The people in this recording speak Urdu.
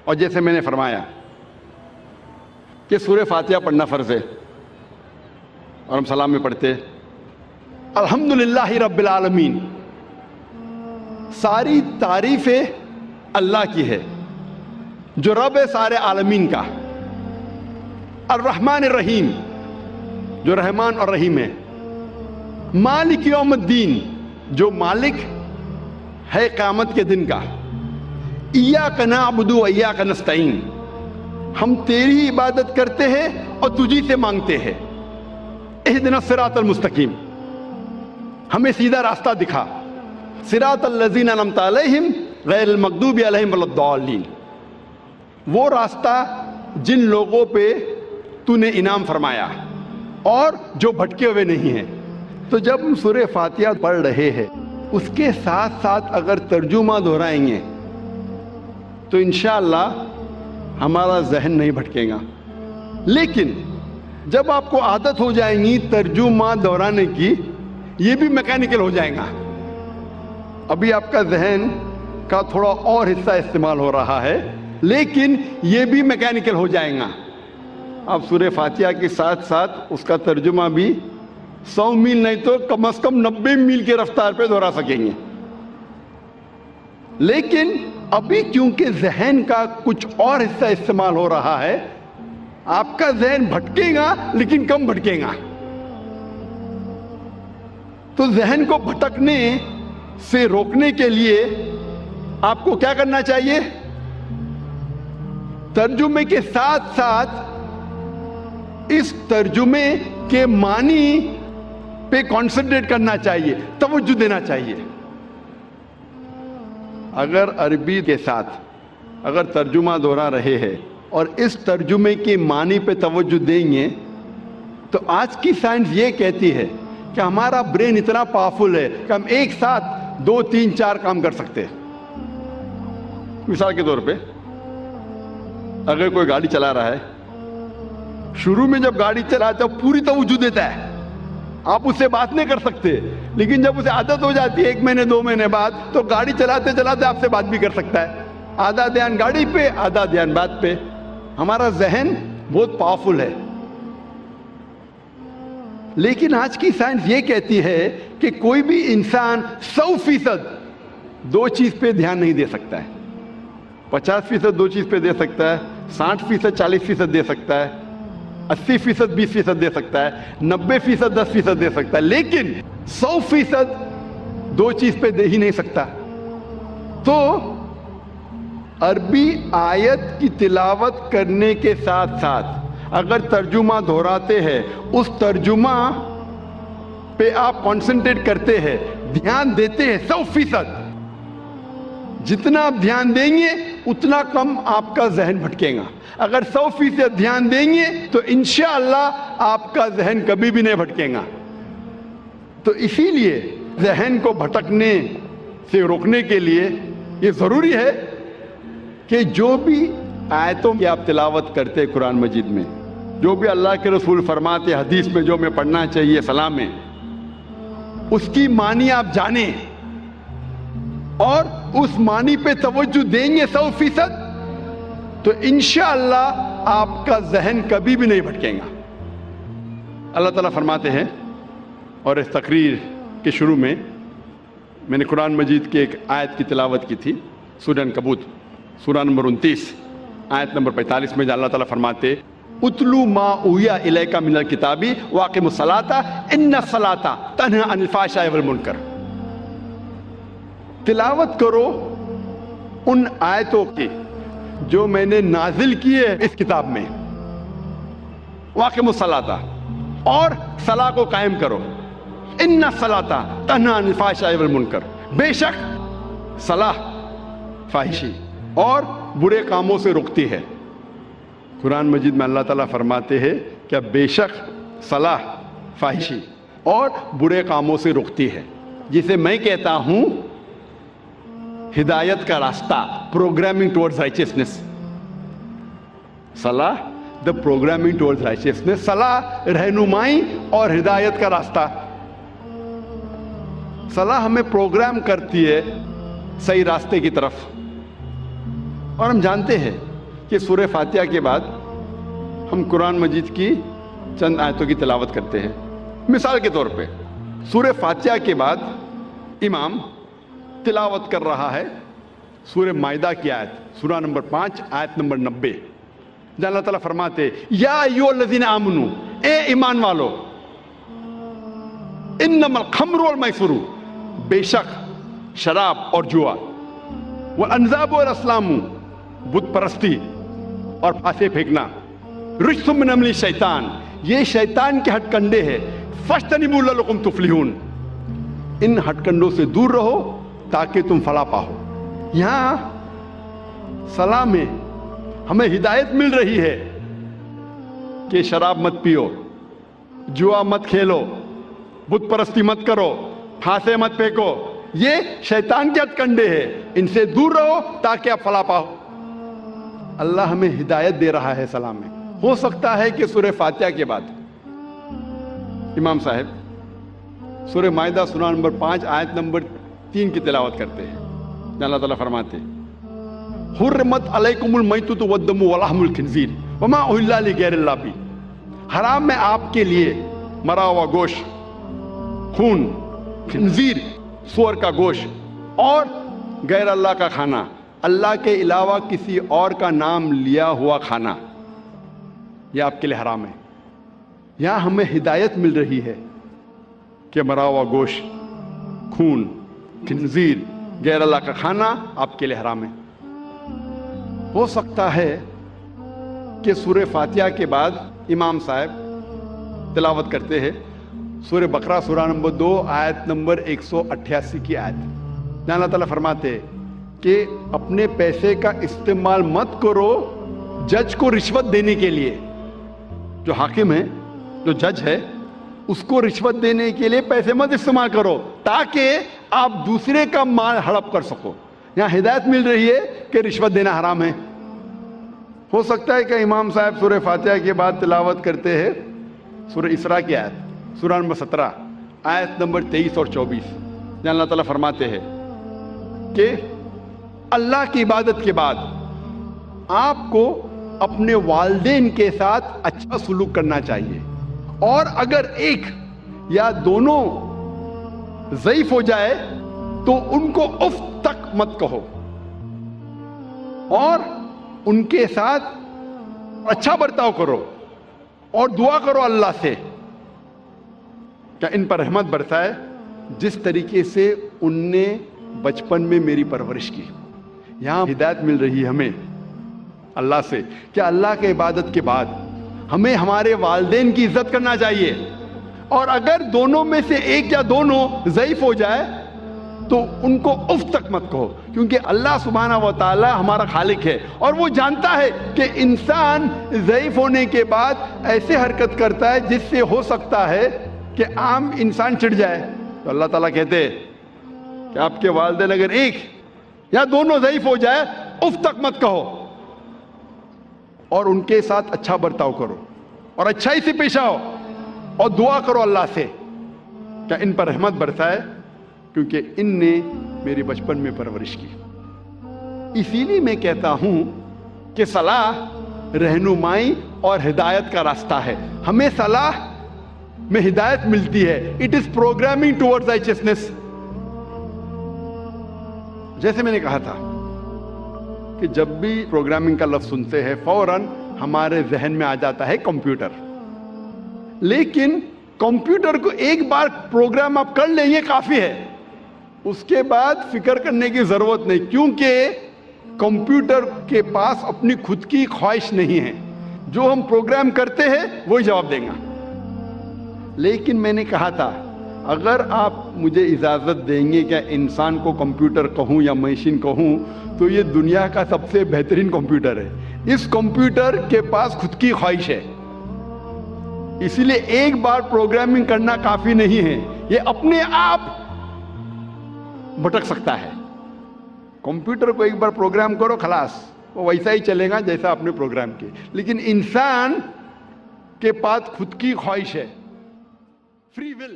اور جیسے میں نے فرمایا کہ سورہ فاتحہ پڑھنا فرض ہے اور ہم سلام میں پڑھتے الحمدللہ رب العالمین، ساری تعریفیں اللہ کی ہے جو رب ہے سارے عالمین کا، الرحمن الرحیم جو رحمان اور رحیم ہے، مالک یوم الدین جو مالک ہے قیامت کے دن کا، ایاک نعبد و ایاک نستعین، ہم تیری عبادت کرتے ہیں اور تجھی سے مانگتے ہیں، اہدنا الصراط المستقیم، ہمیں سیدھا راستہ دکھا، صراط الذین انعمت علیہم غیر المغضوب علیہم ولا الضالین، وہ راستہ جن لوگوں پہ تو نے انعام فرمایا اور جو بھٹکے ہوئے نہیں ہیں۔ تو جب ہم سورہ فاتحہ پڑھ رہے ہیں اس کے ساتھ ساتھ اگر ترجمہ دہرائیں گے تو انشاءاللہ ہمارا ذہن نہیں بھٹکے گا، لیکن جب آپ کو عادت ہو جائیں گی ترجمہ دہرانے کی، یہ بھی میکینیکل ہو جائے گا۔ ابھی آپ کا ذہن کا تھوڑا اور حصہ استعمال ہو رہا ہے لیکن یہ بھی میکینیکل ہو جائے گا۔ آپ سورہ فاتحہ کے ساتھ ساتھ اس کا ترجمہ بھی 100 میل نہیں تو کم از کم 90 میل کی رفتار پہ دہرا سکیں گے، لیکن ابھی کیونکہ ذہن کا کچھ اور حصہ استعمال ہو رہا ہے، آپ کا ذہن بھٹکے گا لیکن کم بھٹکے گا۔ تو ذہن کو بھٹکنے سے روکنے کے لیے آپ کو کیا کرنا چاہیے؟ ترجمے کے ساتھ ساتھ اس ترجمے کے معنی پہ کانسنٹریٹ کرنا چاہیے، توجہ دینا چاہیے۔ اگر عربی کے ساتھ اگر ترجمہ دہرا رہے ہیں اور اس ترجمے کے معنی پہ توجہ دیں گے تو آج کی سائنس یہ کہتی ہے کہ ہمارا برین اتنا پاورفل ہے کہ ہم ایک ساتھ 2 3 4 کام کر سکتے ہیں۔ مثال کے طور پہ اگر کوئی گاڑی چلا رہا ہے، شروع میں جب گاڑی چلاتا ہے پوری توجہ دیتا ہے، آپ اس سے بات نہیں کر سکتے، لیکن جب اسے عادت ہو جاتی ہے 1 مہینے 2 مہینے بعد تو گاڑی چلاتے چلاتے آپ سے بات بھی کر سکتا ہے، آدھا دھیان گاڑی پہ آدھا دھیان بات پہ۔ ہمارا ذہن بہت پاورفل ہے، لیکن آج کی سائنس یہ کہتی ہے کہ کوئی بھی انسان 100% 2 چیز پہ دھیان نہیں دے سکتا ہے، 50% 2 چیز پہ دے سکتا ہے، 60% 40% دے سکتا ہے، 80% 20% دے سکتا ہے، 90% 10% دے سکتا ہے، لیکن 100% 2 چیز پہ دے ہی نہیں سکتا۔ تو عربی آیت کی تلاوت کرنے کے ساتھ ساتھ اگر ترجمہ دہراتے ہیں، اس ترجمہ پہ آپ کانسنٹریٹ کرتے ہیں، دھیان دیتے ہیں 100%، جتنا آپ دھیان دیں گے اتنا کم آپ کا ذہن بھٹکے گا۔ اگر 100% دھیان دیں گے تو انشاءاللہ آپ کا ذہن کبھی بھی نہیں بھٹکے گا۔ تو اسی لیے ذہن کو بھٹکنے سے روکنے کے لیے یہ ضروری ہے کہ جو بھی آیتوں کی آپ تلاوت کرتے قرآن مجید میں، جو بھی اللہ کے رسول فرماتے حدیث میں جو میں پڑھنا چاہیے سلام میں، اس کی معنی آپ جانیں اور اس معنی پہ توجہ دیں گے 100%، تو انشاءاللہ آپ کا ذہن کبھی بھی نہیں بھٹکے گا۔ اللہ تعالیٰ فرماتے ہیں، اور اس تقریر کے شروع میں میں نے قرآن مجید کی ایک آیت کی تلاوت کی تھی، سورہ عنکبوت سورہ نمبر 29 آیت نمبر 45 میں اللہ تعالیٰ فرماتے اتلو ما اوحی الیک من الکتاب واقم الصلاۃ ان الصلاۃ تنہی عن الفحشاء والمنکر، تلاوت کرو ان آیتوں کی جو میں نے نازل کی ہے اس کتاب میں، واقم الصلاۃ، اور صلاح کو قائم کرو، ان الصلاۃ تنہی عن الفحشاء والمنکر، بے شک صلاح فاحشی اور برے کاموں سے رکتی ہے۔ قرآن مجید میں اللہ تعالیٰ فرماتے ہیں کہ بے شک صلاح فاحشی اور برے کاموں سے رکتی ہے، جسے میں کہتا ہوں ہدایت کا راستہ، پروگرامنگ ٹورڈز رائچسنس۔ صلاح دا پروگرامنگ ٹورڈز رائچسنس، صلاح رہنمائی اور ہدایت کا راستہ۔ صلاح ہمیں پروگرام کرتی ہے صحیح راستے کی طرف، اور ہم جانتے ہیں کہ سورہ فاتحہ کے بعد ہم قرآن مجید کی چند آیتوں کی تلاوت کرتے ہیں. مثال کے طور پہ سورہ فاتحہ کے بعد امام تلاوت کر رہا ہے سورہ مائدہ کی آیت، سورہ نمبر 5 آیت نمبر 90، جہاں اللہ تعالیٰ فرماتے یا ایھا الذین آمنو، اے ایمان والو، انما الخمر والمیسر، بے شک شراب اور جوا، والانصاب والازلام، بت پرستی اور پھانسے پھینکنا، رجس من عمل الشیطان، یہ شیطان کے ہتھ کنڈے ہیں، فاجتنبوہ لعلکم تفلحون، ان ہتھ کنڈوں سے دور رہو تاکہ تم فلاح پاؤ. یہاں صلاح میں ہمیں ہدایت مل رہی ہے کہ شراب مت پیو، جوا مت کھیلو، بت پرستی مت کرو، پھانسے مت پھینکو، یہ شیطان کے ہتھ کنڈے ہیں، ان سے دور رہو تاکہ آپ فلاح پاؤ. اللہ ہمیں ہدایت دے رہا ہے صلاح میں. ہو سکتا ہے کہ سورہ فاتحہ کے بعد امام صاحب سورہ مائدہ سورہ نمبر 5 آیت نمبر 3 کی تلاوت کرتے ہیں، جہاں اللہ تعالیٰ فرماتے حرمت علیکم المیتۃ والدم ولحم الخنزیر وما اہل لغیر اللہ بہ، حرام ہے آپ کے لیے مرا ہوا گوشت، خون، خنزیر سور کا گوشت اور غیر اللہ کا کھانا، اللہ کے علاوہ کسی اور کا نام لیا ہوا کھانا، یہ آپ کے لیے حرام ہے. یہاں ہمیں ہدایت مل رہی ہے کہ مرا ہوا گوشت، خون، خنزیر، غیر اللہ کا کھانا آپ کے لیے حرام ہے. ہو سکتا ہے کہ سورہ فاتحہ کے بعد امام صاحب تلاوت کرتے ہیں سورہ بقرہ سورہ نمبر 2 آیت نمبر 188 کی آیت، جہاں اللہ تعالیٰ فرماتے ہیں کہ اپنے پیسے کا استعمال مت کرو جج کو رشوت دینے کے لیے. جو حاکم ہے، جو جج ہے، اس کو رشوت دینے کے لیے پیسے مت استعمال کرو تاکہ آپ دوسرے کا مال ہڑپ کر سکو. یہاں ہدایت مل رہی ہے کہ رشوت دینا حرام ہے. ہو سکتا ہے کہ امام صاحب سورہ فاتحہ کے بعد تلاوت کرتے ہیں سورہ اسراء کی آیت، سورہ نمبر 17 آیت نمبر 23 اور 24، جہاں اللہ تعالیٰ فرماتے ہیں کہ اللہ کی عبادت کے بعد آپ کو اپنے والدین کے ساتھ اچھا سلوک کرنا چاہیے، اور اگر ایک یا دونوں ضعیف ہو جائے تو ان کو اف تک مت کہو، اور ان کے ساتھ اچھا برتاؤ کرو اور دعا کرو اللہ سے کہ ان پر رحمت برسائے جس طریقے سے ان نے بچپن میں میری پرورش کی. یہاں ہدایت مل رہی ہے ہمیں اللہ سے کہ اللہ کے عبادت کے بعد ہمیں ہمارے والدین کی عزت کرنا چاہیے، اور اگر دونوں میں سے ایک یا دونوں ضعیف ہو جائے تو ان کو اف تک مت کہو، کیونکہ اللہ سبحانہ و تعالی ہمارا خالق ہے اور وہ جانتا ہے کہ انسان ضعیف ہونے کے بعد ایسے حرکت کرتا ہے جس سے ہو سکتا ہے کہ عام انسان چڑھ جائے. تو اللہ تعالیٰ کہتے ہیں کہ آپ کے والدین اگر ایک یا دونوں ضعیف ہو جائے اف تک مت کہو، اور ان کے ساتھ اچھا برتاؤ کرو اور اچھائی سے پیش آؤ اور دعا کرو اللہ سے کہ ان پر رحمت برسائے کیونکہ ان نے میری بچپن میں پرورش کی. اسی لیے میں کہتا ہوں کہ صلاح رہنمائی اور ہدایت کا راستہ ہے. ہمیں صلاح میں ہدایت ملتی ہے. It is programming towards رائچسنس. جیسے میں نے کہا تھا کہ جب بھی پروگرامنگ کا لفظ سنتے ہیں فوراً ہمارے ذہن میں آ جاتا ہے کمپیوٹر. لیکن کمپیوٹر کو ایک بار پروگرام آپ کر لیں یہ کافی ہے، اس کے بعد فکر کرنے کی ضرورت نہیں، کیونکہ کمپیوٹر کے پاس اپنی خود کی خواہش نہیں ہے. جو ہم پروگرام کرتے ہیں وہی جواب دیں گا. لیکن میں نے کہا تھا اگر آپ مجھے اجازت دیں گے کہ انسان کو کمپیوٹر کہوں یا مشین کہوں تو یہ دنیا کا سب سے بہترین کمپیوٹر ہے. اس کمپیوٹر کے پاس خود کی خواہش ہے، اسی لیے ایک بار پروگرامنگ کرنا کافی نہیں ہے، یہ اپنے آپ بھٹک سکتا ہے. کمپیوٹر کو ایک بار پروگرام کرو خلاص وہ ویسا ہی چلے گا جیسا آپ نے پروگرام کیا. لیکن انسان کے پاس خود کی خواہش ہے، فری ول.